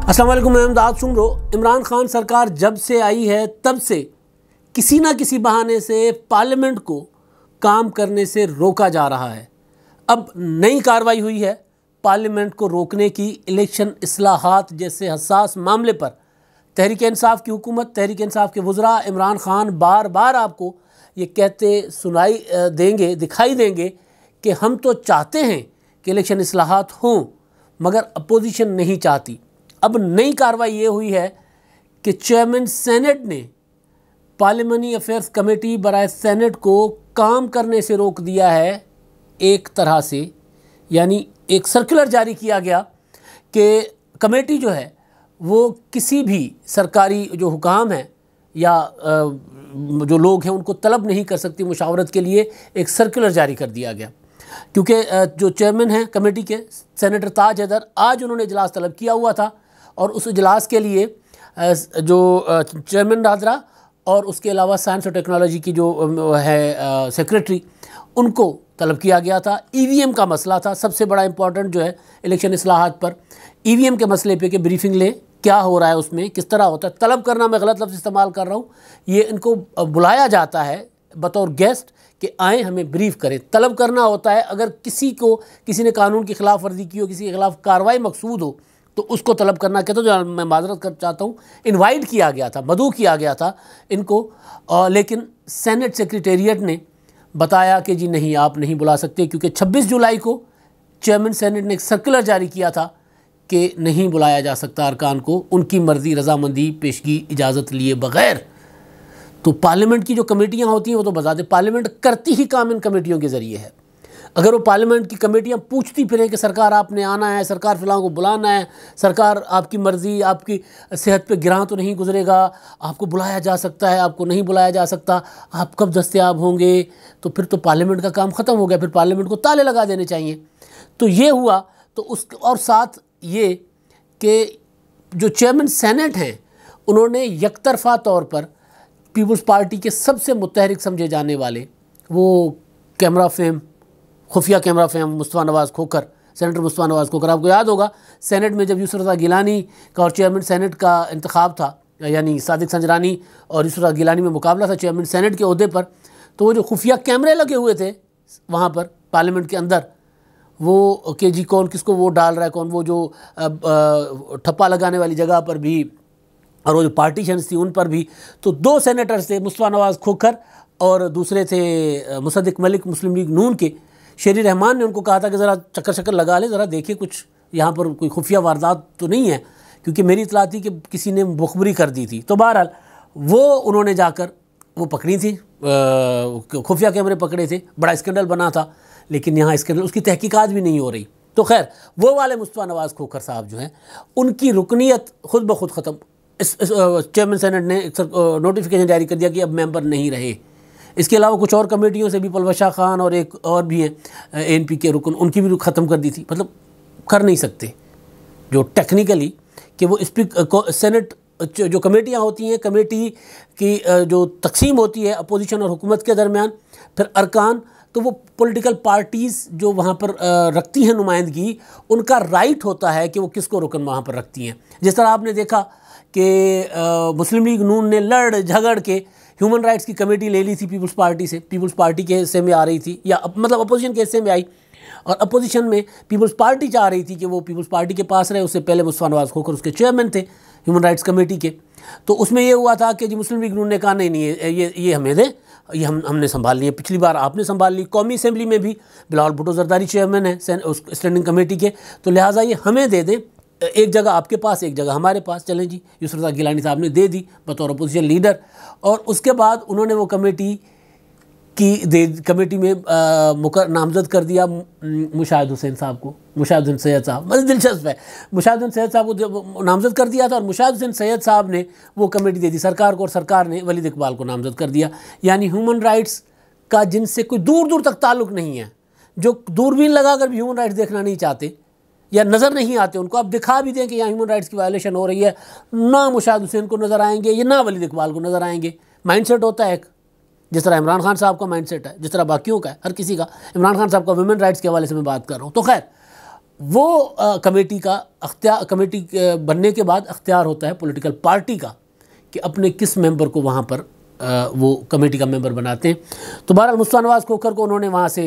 अस्सलाम वालेकुम, मैं अहमदाद सुमरो। इमरान खान सरकार जब से आई है तब से किसी ना किसी बहाने से पार्लियामेंट को काम करने से रोका जा रहा है। अब नई कार्रवाई हुई है पार्लियामेंट को रोकने की। इलेक्शन इस्लाहात जैसे हसास मामले पर तहरीक इंसाफ की हुकूमत, तहरीक इंसाफ के वज़रा इमरान खान बार बार आपको ये कहते सुनाई देंगे, दिखाई देंगे कि हम तो चाहते हैं कि इलेक्शन इस्लाहात हों मगर अपोजिशन नहीं चाहती। अब नई कार्रवाई ये हुई है कि चेयरमैन सेनेट ने पार्लियामेंट्री अफेयर्स कमेटी बराए सेनेट को काम करने से रोक दिया है एक तरह से। यानी एक सर्कुलर जारी किया गया कि कमेटी जो है वो किसी भी सरकारी जो हुकाम हैं या जो लोग हैं उनको तलब नहीं कर सकती मुशावरत के लिए। एक सर्कुलर जारी कर दिया गया क्योंकि जो चेयरमैन हैं कमेटी के सेनेटर ताज हैदर, आज उन्होंने इजलास तलब किया हुआ था और उस इजलास के लिए जो चेयरमैन रादरा और उसके अलावा साइंस और टेक्नोलॉजी की जो है सेक्रेटरी, उनको तलब किया गया था। ईवीएम का मसला था सबसे बड़ा इंपॉर्टेंट जो है इलेक्शन इस्लाहात पर। ईवीएम के मसले पे कि ब्रीफिंग लें, क्या हो रहा है उसमें, किस तरह होता है। तलब करना मैं गलत लफ्ज़ इस्तेमाल कर रहा हूँ। ये इनको बुलाया जाता है बतौर गेस्ट कि आएँ हमें ब्रीफ करें। तलब करना होता है अगर किसी ने कानून की खिलाफ वर्जी की हो, किसी के खिलाफ कार्रवाई मकसूद हो तो उसको तलब करना कहते हो। जो मैं माजरत कर चाहता हूँ, इनवाइट किया गया था, मदऊ किया गया था इनको, लेकिन सेनेट सेक्रेटेरिएट ने बताया कि जी नहीं, आप नहीं बुला सकते क्योंकि 26 जुलाई को चेयरमैन सेनेट ने एक सर्कुलर जारी किया था कि नहीं बुलाया जा सकता अरकान को उनकी मर्ज़ी, रजामंदी, पेशगी, इजाज़त लिए बग़ैर। तो पार्लियामेंट की जो कमेटियाँ होती हैं वो तो बता दें पार्लियामेंट करती ही काम इन कमेटियों के ज़रिए है। अगर वो पार्लियामेंट की कमेटियाँ पूछती फिरें कि सरकार आपने आना है, सरकार फ़िलहाल को बुलाना है, सरकार आपकी मर्ज़ी, आपकी सेहत पे गिरां तो नहीं गुजरेगा, आपको बुलाया जा सकता है, आपको नहीं बुलाया जा सकता, आप कब दस्तयाब होंगे, तो फिर तो पार्लियामेंट का काम ख़त्म हो गया। फिर पार्लियामेंट को ताले लगा देने चाहिए। तो ये हुआ। तो उस और साथ ये कि जो चेयरमैन सेनेट हैं उन्होंने यकतरफ़ा तौर पर पीपल्स पार्टी के सबसे मुतहरिक समझे जाने वाले वो कैमरा फेम, खुफिया कैमरा फेम मुस्तफ़ा नवाज़ खोखर, सेनेटर मुस्तफ़ा नवाज़ खोखर, आपको याद होगा सेनेट में जब यूसुफ रज़ा गिलानी का और चेयरमैन सेनेट का इंतखाब था, यानी सादिक संजरानी और यूसुफ रज़ा गिलानी में मुकाबला था चेयरमैन सेनेट के ओहदे पर, तो वो जो खुफिया कैमरे लगे हुए थे वहाँ पर पार्लियामेंट के अंदर, वो कि जी कौन किसको वोट डाल रहा है, कौन, वो जो ठप्पा लगाने वाली जगह पर भी और वो जो पार्टीशंस थी उन पर भी, तो दो सेनेटर्स थे, मुस्तफ़ा नवाज़ खोखर और दूसरे थे मुसद्दिक मलिक मुस्लिम लीग नून के। शेरी रहमान ने उनको कहा था कि ज़रा चक्कर लगा ले, ज़रा देखिए कुछ यहाँ पर कोई खुफिया वारदात तो नहीं है, क्योंकि मेरी इतला थी कि किसी ने मुखबरी कर दी थी। तो बहरहाल वो उन्होंने जाकर वो पकड़ी थी, खुफिया कैमरे पकड़े थे, बड़ा स्कैंडल बना था, लेकिन यहाँ स्कैंडल उसकी तहकीकात भी नहीं हो रही। तो खैर वो वाले मुस्तफ़ा नवाज़ खोखर साहब जो हैं उनकी रुकनीत खुद ब खुद ख़त्म। इस चेयरमैन सेनेट ने नोटिफिकेशन जारी कर दिया कि अब मेंबर नहीं रहे। इसके अलावा कुछ और कमेटियों से भी, पलवशा खान और एक और भी हैं एनपी के रुकन, उनकी भी ख़त्म कर दी थी। मतलब कर नहीं सकते जो टेक्निकली कि वो सेनेट जो कमेटियाँ होती हैं, कमेटी की जो तकसीम होती है अपोजिशन और हुकूमत के दरमियान, फिर अरकान, तो वो पॉलिटिकल पार्टीज़ जो वहाँ पर रखती हैं नुमाइंदगी, उनका राइट होता है कि वो किसको रुकन वहाँ पर रखती हैं। जिस तरह आपने देखा कि मुस्लिम लीग नून ने लड़ झगड़ के ह्यूमन राइट्स की कमेटी ले ली थी पीपल्स पार्टी से, पीपल्स पार्टी के हिस्से में आ रही थी, या मतलब अपोजिशन के हिस्से में आई, और अपोजिशन में पीपल्स पार्टी चाह रही थी कि वो पीपल्स पार्टी के पास रहे। उससे पहले मुस्तफ़ा नवाज़ खोखर उसके चेयरमैन थे ह्यूमन राइट्स कमेटी के। तो उसमें ये हुआ था कि जी मुस्लिम लीग नून ने कहा नहीं ये हमें दें, ये हमने संभाल ली है, पिछली बार आपने संभाल ली। कौमी असम्बली में भी बिलावल भुट्टो जरदारी चेयरमैन है स्टैंडिंग कमेटी के, तो लिहाजा ये हमें दे दें, एक जगह आपके पास, एक जगह हमारे पास, चलें जी। यूसुफ रज़ा गिलानी साहब ने दे दी बतौर अपोजिशन लीडर, और उसके बाद उन्होंने वो कमेटी में नामज़द कर दिया मुशाहिद हुसैन साहब को, मुशाहिद हुसैन सैयद साहब। बस दिलचस्प है, मुशाहिद हुसैन सैयद साहब को जब नामज़द कर दिया था और मुशाहिद हुसैन सैयद साहब ने वो कमेटी दे दी सरकार को, और सरकार ने वलीद इकबाल को नामज़द कर दिया। यानी ह्यूमन राइट्स का जिनसे कोई दूर दूर तक ताल्लुक़ नहीं है, जो दूरबीन लगा कर भी ह्यूमन राइट्स देखना नहीं चाहते या नज़र नहीं आते, उनको आप दिखा भी दें कि यहाँ ह्यूमन राइट्स की वायलेशन हो रही है, ना मुशाहिद हुसैन को नज़र आएंगे या ना वलीद इकबाल को नज़र आएंगे। माइंडसेट होता है एक, जिस तरह इमरान खान साहब का माइंडसेट है, जिस तरह बाकियों का है, हर किसी का। इमरान खान साहब का वुमेन राइट्स के हवाले से मैं बात कर रहा हूँ। तो खैर वो कमेटी का अख्तियार, कमेटी बनने के बाद अख्तियार होता है पॉलिटिकल पार्टी का कि अपने किस मेंबर को वहाँ पर वो कमेटी का मेंबर बनाते हैं। तो बहरहाल मुस्तफ़ा नवाज़ खोखर को उन्होंने वहाँ से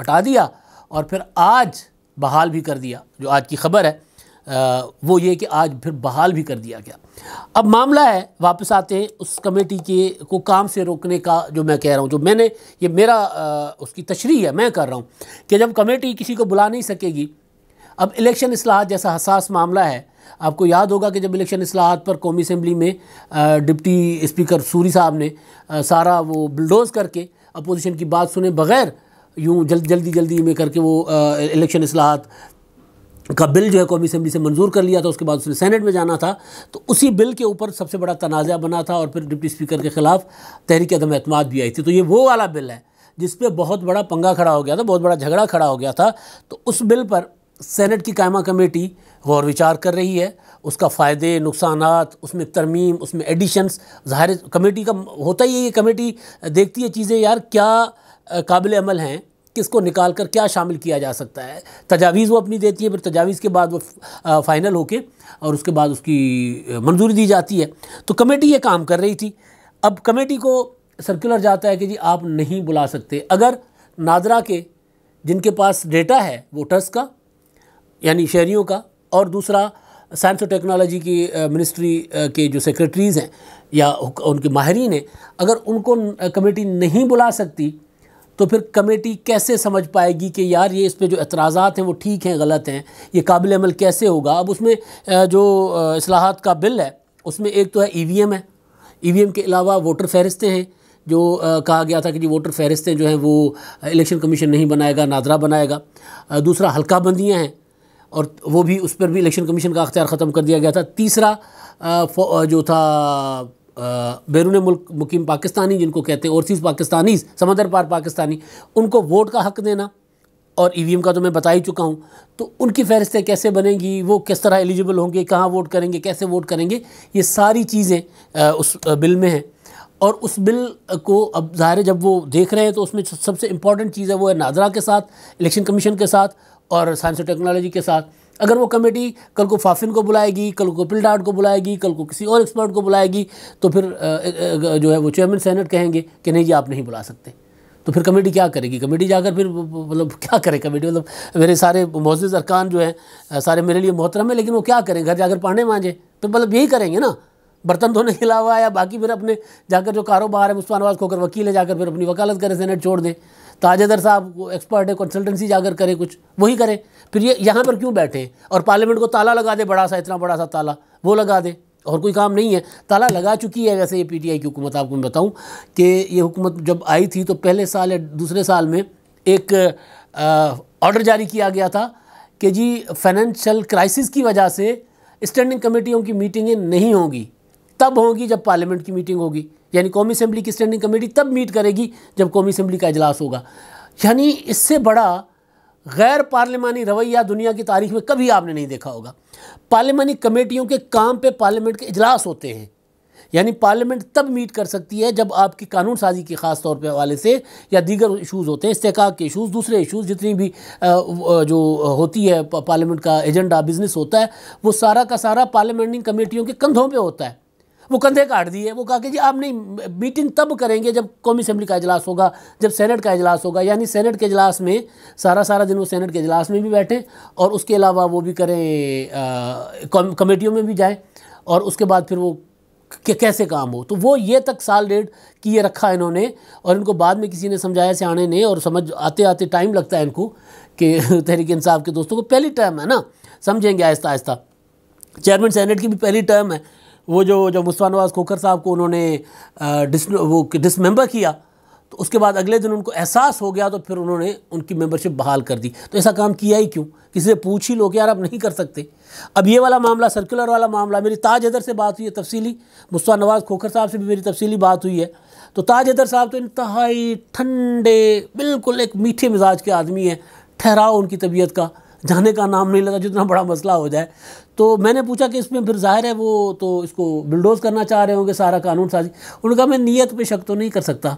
हटा दिया और फिर आज बहाल भी कर दिया। जो आज की खबर है वो ये कि आज फिर बहाल भी कर दिया गया। अब मामला है, वापस आते हैं उस कमेटी के को काम से रोकने का। जो मैं कह रहा हूँ, जो मैंने, ये मेरा उसकी तशरीह है, मैं कर रहा हूँ कि जब कमेटी किसी को बुला नहीं सकेगी। अब इलेक्शन इस्लाहात जैसा हसास मामला है, आपको याद होगा कि जब इलेक्शन इस्लाहात पर कौमी असम्बली में डिप्टी स्पीकर सूरी साहब ने सारा वो बुलडोज़ करके अपोजिशन की बात सुने बग़ैर यूँ जल्दी में करके वो इलेक्शन इस्लाहात का बिल जो है कौमी असम्बली से मंजूर कर लिया था। उसके बाद उसने सेनेट में जाना था, तो उसी बिल के ऊपर सबसे बड़ा तनाज़ा बना था और फिर डिप्टी स्पीकर के ख़िलाफ़ तहरीक अदम एतमाद भी आई थी। तो ये वो वाला बिल है जिस पे बहुत बड़ा पंगा खड़ा हो गया था, बहुत बड़ा झगड़ा खड़ा हो गया था। तो उस बिल पर सेनेट की कायमा कमेटी गौर विचार कर रही है, उसका फ़ायदे नुकसानात, उसमें तरमीम, उसमें एडिशंस। ज़ाहिर कमेटी का होता ही है, ये कमेटी देखती है चीज़ें यार क्या काबिल अमल हैं, किसको निकाल कर क्या शामिल किया जा सकता है। तजावीज़ वो अपनी देती है, फिर तजावीज़ के बाद वो फ़ाइनल होके और उसके बाद उसकी मंजूरी दी जाती है। तो कमेटी ये काम कर रही थी। अब कमेटी को सर्कुलर जाता है कि जी आप नहीं बुला सकते अगर नादरा के जिनके पास डेटा है वोटर्स का यानी शहरियों का, और दूसरा साइंस और टेक्नोलॉजी की मिनिस्ट्री के जो सेक्रेटरीज़ हैं या उनके माहिरीन हैं, अगर उनको कमेटी नहीं बुला सकती तो फिर कमेटी कैसे समझ पाएगी कि यार ये इस पे जो एतराज़ात हैं वो ठीक हैं गलत हैं, ये काबिल अमल कैसे होगा। अब उसमें जो इस्लाहात का बिल है उसमें एक तो है ईवीएम है, ईवीएम के अलावा वोटर फहरिस्तें हैं जो कहा गया था कि जी वोटर फहरिस्तें जो हैं वो इलेक्शन कमीशन नहीं बनाएगा, नादरा बनाएगा। दूसरा हल्का बंदियाँ हैं और वो भी, उस पर भी इलेक्शन कमीशन का अख्तियार ख़त्म कर दिया गया था। तीसरा जो था बैरून मुल्क मुकीम पाकिस्तानी जिनको कहते हैं ओवरसीज़ पाकिस्तानीज़, समंदर पार पाकिस्तानी, उनको वोट का हक़ देना, और ईवीएम का तो मैं बता ही चुका हूँ। तो उनकी फहरिस्तें कैसे बनेंगी, वो किस तरह एलिजिबल होंगे, कहाँ वोट करेंगे, कैसे वोट करेंगे, ये सारी चीज़ें उस बिल में हैं। और उस बिल को अब ज़ाहिर जब वो देख रहे हैं तो उसमें सबसे इम्पॉर्टेंट चीज़ है वो है नादरा के साथ, इलेक्शन कमीशन के साथ और साइंस और टेक्नोलॉजी के साथ। अगर वो कमेटी कल को फाफिन को बुलाएगी, कल को पिलडाट को बुलाएगी, कल को किसी और एक्सपर्ट को बुलाएगी, तो फिर जो है वो चेयरमैन सेनेट कहेंगे कि नहीं जी आप नहीं बुला सकते। तो फिर कमेटी क्या करेगी? कमेटी जाकर फिर मतलब क्या करे कमेटी? मतलब मेरे सारे मोअज़्ज़िज़ अरकान जो हैं सारे मेरे लिए मोहतरम है, लेकिन वो क्या करें? घर जाकर पांडे मांजे, फिर मतलब यही करेंगे ना, बर्तन धोने के अलावा, या बाकी फिर अपने जाकर जो कारोबार है, मुस्तफ़ा नवाज़ खोखर वकील है, जाकर फिर अपनी वकालत करें, सेनेट छोड़ दें। ताजदर साहब एक्सपर्ट है, कंसल्टेंसी जाकर करे, कुछ वही करे। फिर ये यहाँ पर क्यों बैठे और पार्लियामेंट को ताला लगा दे, बड़ा सा, इतना बड़ा सा ताला वो लगा दे, और कोई काम नहीं है। ताला लगा चुकी है वैसे ये पीटीआई की हुकूमत। आपको मैं बताऊं कि ये हुकूमत जब आई थी तो पहले साल या दूसरे साल में एक ऑर्डर जारी किया गया था कि जी फाइनेंशियल क्राइसिस की वजह से स्टैंडिंग कमेटियों की मीटिंगें नहीं होंगी, तब होंगी जब पार्लियामेंट की मीटिंग होगी। यानी कौमी असम्बली की स्टैंडिंग कमेटी तब मीट करेगी जब कौमी असम्बली का इजलास होगा। यानी इससे बड़ा गैर पार्लिमानी रवैया दुनिया की तारीख में कभी आपने नहीं देखा होगा। पार्लिमानी कमेटियों के काम पे पार्लियामेंट के इजलास होते हैं, यानी पार्लियामेंट तब मीट कर सकती है जब आपकी कानून साजी की ख़ास तौर पे हवाले से या दीगर इशूज़ होते हैं, इस्तेहकाक के इशूज़, दूसरे इशूज़, जितनी भी जो होती है पार्लियामेंट का एजेंडा, बिजनेस होता है, वो सारा का सारा पार्लियामेंट्री कमेटियों के कंधों पर होता है। वो कंधे काट दिए, वो कहा कि जी आप नहीं, मीटिंग तब करेंगे जब कौमी असम्बली का इजलास होगा, जब सेनेट का इजलास होगा। यानी सेनेट के इजलास में सारा दिन वो सेनेट के इजलास में भी बैठें और उसके अलावा वो भी करें, कमेटियों में भी जाएं, और उसके बाद फिर वो कैसे काम हो। तो वो ये तक साल डेढ़ किए रखा इन्होंने, और इनको बाद में किसी ने समझाया सियाने ने, और समझ आते आते टाइम लगता है इनको कि तहरीक इंसाफ के दोस्तों को पहली टर्म है ना, समझेंगे आहिस्ता आहिस्ता। चेयरमैन सेनेट की भी पहली टर्म है। वो जो मुस्तफ़ा नवाज़ खोखर साहब को उन्होंने डिसमेंबर किया, तो उसके बाद अगले दिन उनको एहसास हो गया, तो फिर उन्होंने उनकी मेंबरशिप बहाल कर दी। तो ऐसा काम किया ही क्यों? किसी से पूछ ही लो कि यार आप नहीं कर सकते। अब ये वाला मामला, सर्कुलर वाला मामला, मेरी ताज हैदर से बात हुई है तफसीली, मुस्तफ़ा नवाज़ खोखर साहब से भी मेरी तफसीली बात हुई है। तो ताज हैदर साहब तो इंतहाई ठंडे, बिल्कुल एक मीठे मिजाज के आदमी हैं, ठहराव उनकी तबीयत का जाने का नाम नहीं लेता जितना बड़ा मसला हो जाए। तो मैंने पूछा कि इसमें फिर ज़ाहिर है वो तो इसको बिल्डोज़ करना चाह रहे होंगे सारा कानून साजी। उन्होंने कहा मैं नीयत पे शक तो नहीं कर सकता,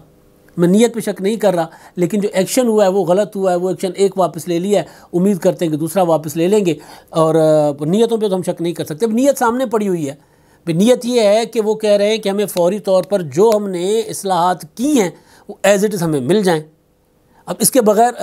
मैं नीयत पे शक नहीं कर रहा, लेकिन जो एक्शन हुआ है वो गलत हुआ है। वो एक्शन एक वापस ले लिया है, उम्मीद करते हैं कि दूसरा वापस ले लेंगे, और नीयतों पे तो हम शक नहीं कर सकते। अब नीयत सामने पड़ी हुई है। नीयत ये है कि वो कह रहे हैं कि हमें फ़ौरी तौर पर जो हमने इस्लाहात की हैं वो एज़ इट इज़ हमें मिल जाएँ। अब इसके बगैर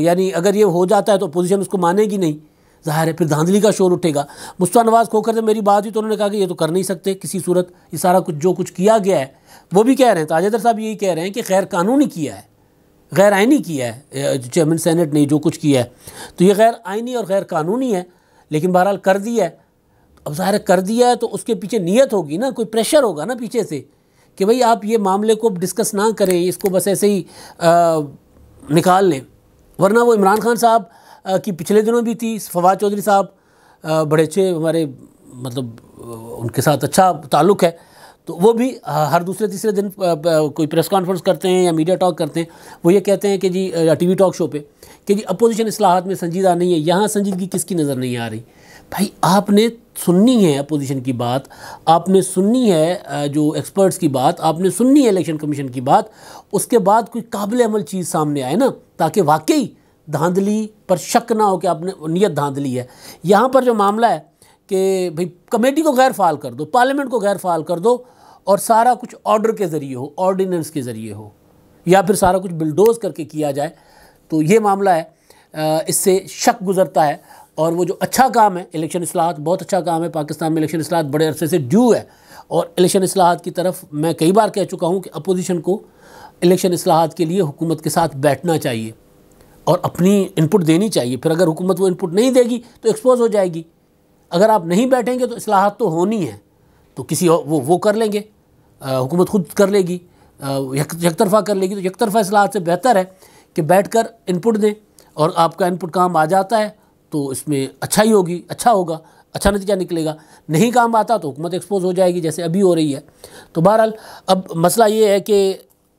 यानी अगर ये हो जाता है तो अपोजिशन उसको मानेगी नहीं, ज़ाहिर है फिर धांधली का शोर उठेगा। मुस्तफ़ा नवाज़ खोखर से मेरी बात हुई तो उन्होंने कहा कि ये तो कर नहीं सकते किसी सूरत, ये सारा कुछ जो कुछ किया गया है, वो भी कह रहे हैं, ताज हैदर साहब यही कह रहे हैं कि गैर कानूनी किया है, गैर आइनी किया है चेयरमैन सेनेट ने जो कुछ किया है, तो ये गैर आइनी और गैर कानूनी है, लेकिन बहरहाल कर दिया है। अब ज़ाहिर कर दिया है तो उसके पीछे नीयत होगी ना, कोई प्रेशर होगा ना पीछे से कि भाई आप ये मामले को डिस्कस ना करें, इसको बस ऐसे ही निकाल लें। वरना वो इमरान खान साहब की पिछले दिनों भी थी, फवाद चौधरी साहब बड़े अच्छे हमारे, मतलब उनके साथ अच्छा ताल्लुक़ है, तो वो भी हर दूसरे तीसरे दिन कोई प्रेस कॉन्फ्रेंस करते हैं या मीडिया टॉक करते हैं, वो ये कहते हैं कि जी या टीवी टॉक शो पे कि जी अपोजिशन इस्लाहात में संजीदा नहीं है। यहाँ संजीदगी किसकी नज़र नहीं आ रही? भाई आपने सुननी है अपोजिशन की बात, आपने सुननी है जो एक्सपर्ट्स की बात, आपने सुननी है इलेक्शन कमीशन की बात, उसके बाद कोई काबिल अमल चीज़ सामने आए ना, ताकि वाकई धांधली पर शक ना हो कि आपने नीयत धांधली है। यहाँ पर जो मामला है कि भाई कमेटी को गैर फ़ाल कर दो, पार्लियामेंट को गैर फ़ाल कर दो, और सारा कुछ ऑर्डर के ज़रिए हो, ऑर्डिनेंस के ज़रिए हो, या फिर सारा कुछ बिल्डोज़ करके किया जाए, तो ये मामला है, इससे शक गुज़रता है। और वो जो अच्छा काम है इलेक्शन इस्लाहात, बहुत अच्छा काम है, पाकिस्तान में इलेक्शन इस्लाहात बड़े अरसे से ड्यू है, और इलेक्शन इस्लाहात की तरफ मैं कई बार कह चुका हूँ कि अपोजिशन को इलेक्शन इस्लाहात के लिए हुकूमत के साथ बैठना चाहिए और अपनी इनपुट देनी चाहिए। फिर अगर हुकूमत वो इनपुट नहीं देगी तो एक्सपोज हो जाएगी। अगर आप नहीं बैठेंगे तो इस्लाहात तो होनी है, तो किसी वो कर लेंगे, हुकूमत खुद कर लेगी, यकतरफ़ा कर लेगी। तो यकतरफ़ा इस्लाहात से बेहतर है कि बैठकर इनपुट दें, और आपका इनपुट काम आ जाता है तो इसमें अच्छा ही होगी, अच्छा होगा, अच्छा नतीजा निकलेगा। नहीं काम आता तो हुकूमत एक्सपोज हो जाएगी, जैसे अभी हो रही है। तो बहरहाल अब मसला ये है कि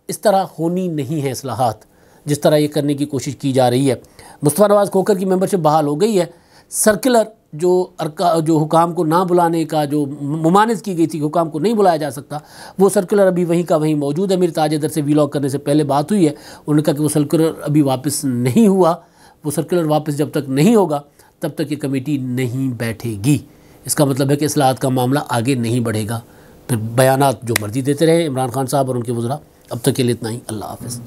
इस तरह होनी नहीं है इस्लाहात, जिस तरह ये करने की कोशिश की जा रही है। मुस्तफ़ा नवाज़ खोखर की मेंबरशिप बहाल हो गई है। सर्कुलर जो हुकाम को ना बुलाने का जो मुमानित की गई थी, हुकाम को नहीं बुलाया जा सकता, वो सर्कुलर अभी वहीं का वहीं मौजूद है। मेरी ताज हैदर से वीलॉग करने से पहले बात हुई है, उन्होंने कहा कि वो सर्कुलर अभी वापस नहीं हुआ। वो सर्कुलर वापस जब तक नहीं होगा तब तक ये कमेटी नहीं बैठेगी। इसका मतलब है कि इस्लाहात का मामला आगे नहीं बढ़ेगा। फिर बयानात जो मर्जी देते रहे इमरान खान साहब और उनके वज़रा। अब तक के लिए इतना ही। अल्लाह हाफ़िज़।